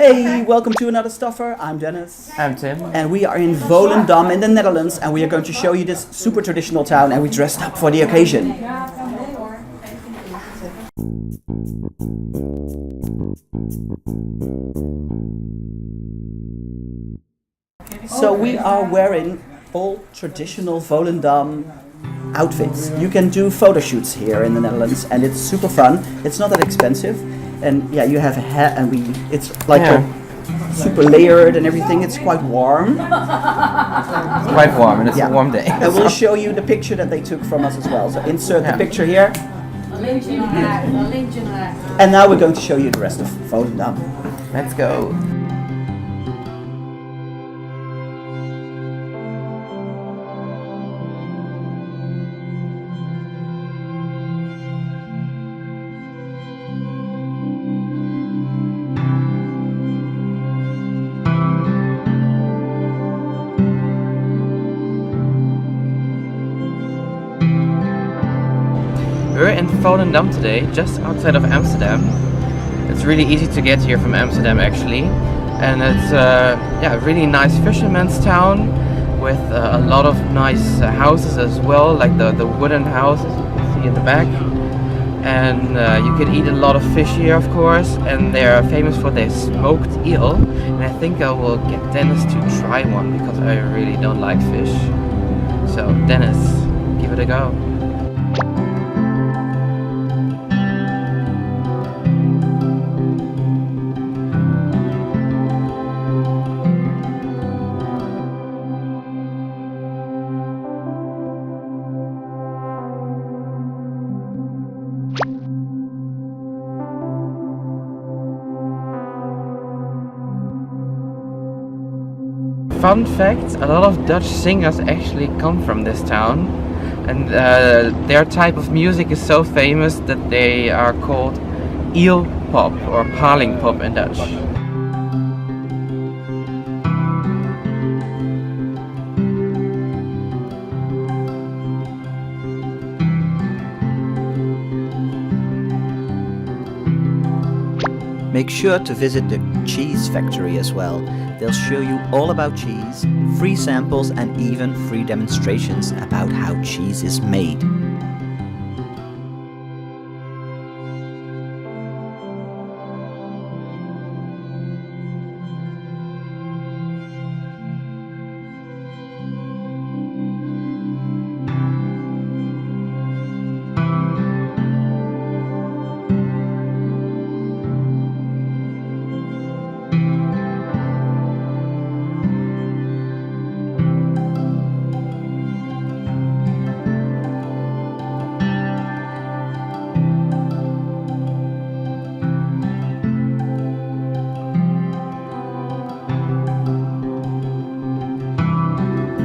Hey, welcome to another STUFR. I'm Dennis. I'm Tim. And we are in Volendam in the Netherlands, and we are going to show you this super traditional town, and we dressed up for the occasion. So we are wearing all traditional Volendam outfits. You can do photo shoots here in the Netherlands, and it's super fun. It's not that expensive, and yeah, you have a hat, and it's like super layered and everything. It's quite warm. It's quite warm, and it's a warm day. I will show you the picture that they took from us as well. So insert the picture here. And now we're going to show you the rest of Volendam. Let's go. We're in Volendam today, just outside of Amsterdam. It's really easy to get here from Amsterdam actually, and it's a really nice fisherman's town with a lot of nice houses as well, like the wooden houses you see in the back. And you can eat a lot of fish here, of course, and they're famous for their smoked eel. And I think I will get Dennis to try one because I really don't like fish. So Dennis, give it a go. Fun fact, a lot of Dutch singers actually come from this town, and their type of music is so famous that they are called eel pop or paling pop in Dutch. Make sure to visit the cheese factory as well. They'll show you all about cheese, free samples, and even free demonstrations about how cheese is made.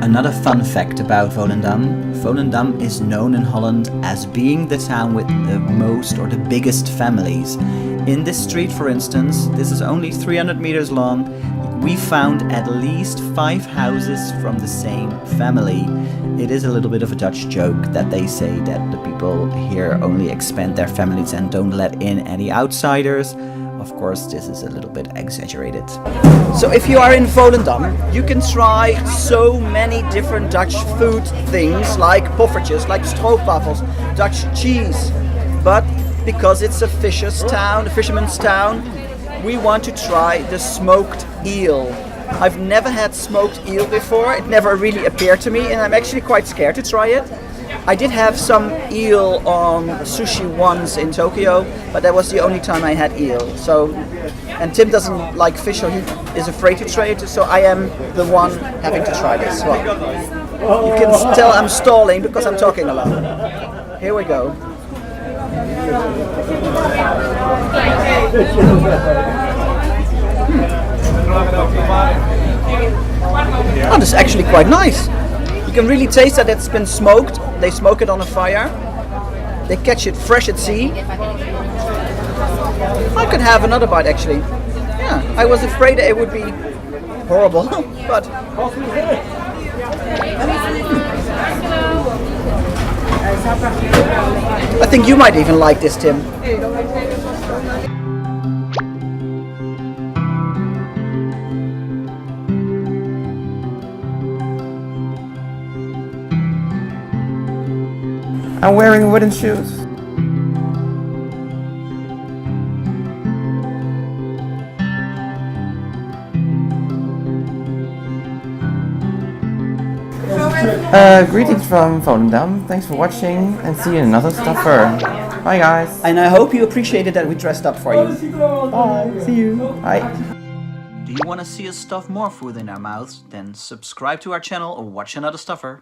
Another fun fact about Volendam. Volendam is known in Holland as being the town with the most or the biggest families. In this street, for instance, this is only 300 meters long, we found at least 5 houses from the same family. It is a little bit of a Dutch joke that they say that the people here only expand their families and don't let in any outsiders. Of course, this is a little bit exaggerated. So if you are in Volendam, you can try so many different Dutch food things like poffertjes, like stroopwafels, Dutch cheese. But because it's a fisherman's town, we want to try the smoked eel. I've never had smoked eel before. It never really appeared to me, and I'm actually quite scared to try it. I did have some eel on sushi once in Tokyo, but that was the only time I had eel. And Tim doesn't like fish, so he is afraid to try it, so I am the one having to try this. Well, you can tell I'm stalling because I'm talking a lot. Here we go. Oh, this is actually quite nice. You can really taste that it's been smoked. They smoke it on a fire. They catch it fresh at sea. I could have another bite actually. Yeah, I was afraid it would be horrible, but I think you might even like this, Tim. I'm wearing wooden shoes. Greetings from Volendam. Thanks for watching and see you in another STUFR. Bye guys. And I hope you appreciated that we dressed up for you. Bye. See you. Bye. Do you want to see us stuff more food in our mouths? Then subscribe to our channel or watch another STUFR.